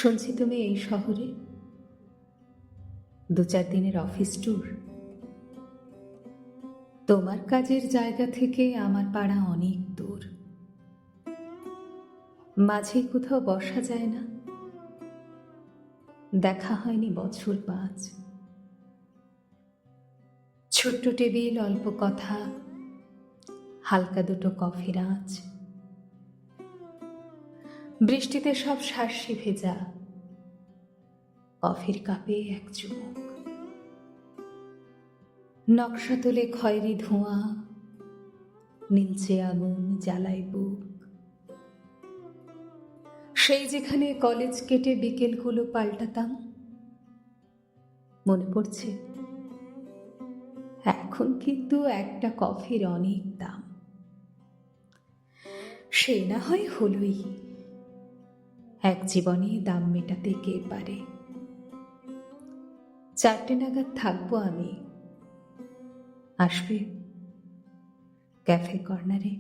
শুনছি তুমি এই শহরে 2-4 দিনের অফিস ট্যুর। তোমার কাজের জায়গা থেকে আমার পাড়া অনেক দূর, মাঝে কোথাও বসা যায় না। দেখা হয়নি বছর 5। ছোট্ট টেবিল, অল্প কথা, হালকা দুটো কফির আঁচ। বৃষ্টিতে সব শার্সি ভেজা, কফির কাপে এক চুমুক। নকশা তোলে খয়েরি ধোঁয়া, নীলচে আগুন জ্বালায় বুক। সেই যেখানে কলেজ কেটে বিকেলগুলো পাল্টাতাম, মনে পড়ছে এখন কিন্তু একটা কফির অনেক দাম। সে না হয় হলোই, এক জীবনে দাম মেটাতে কে পারে। 4টে নাগাদ থাকবো আমি, আসবে ক্যাফে কর্নারে।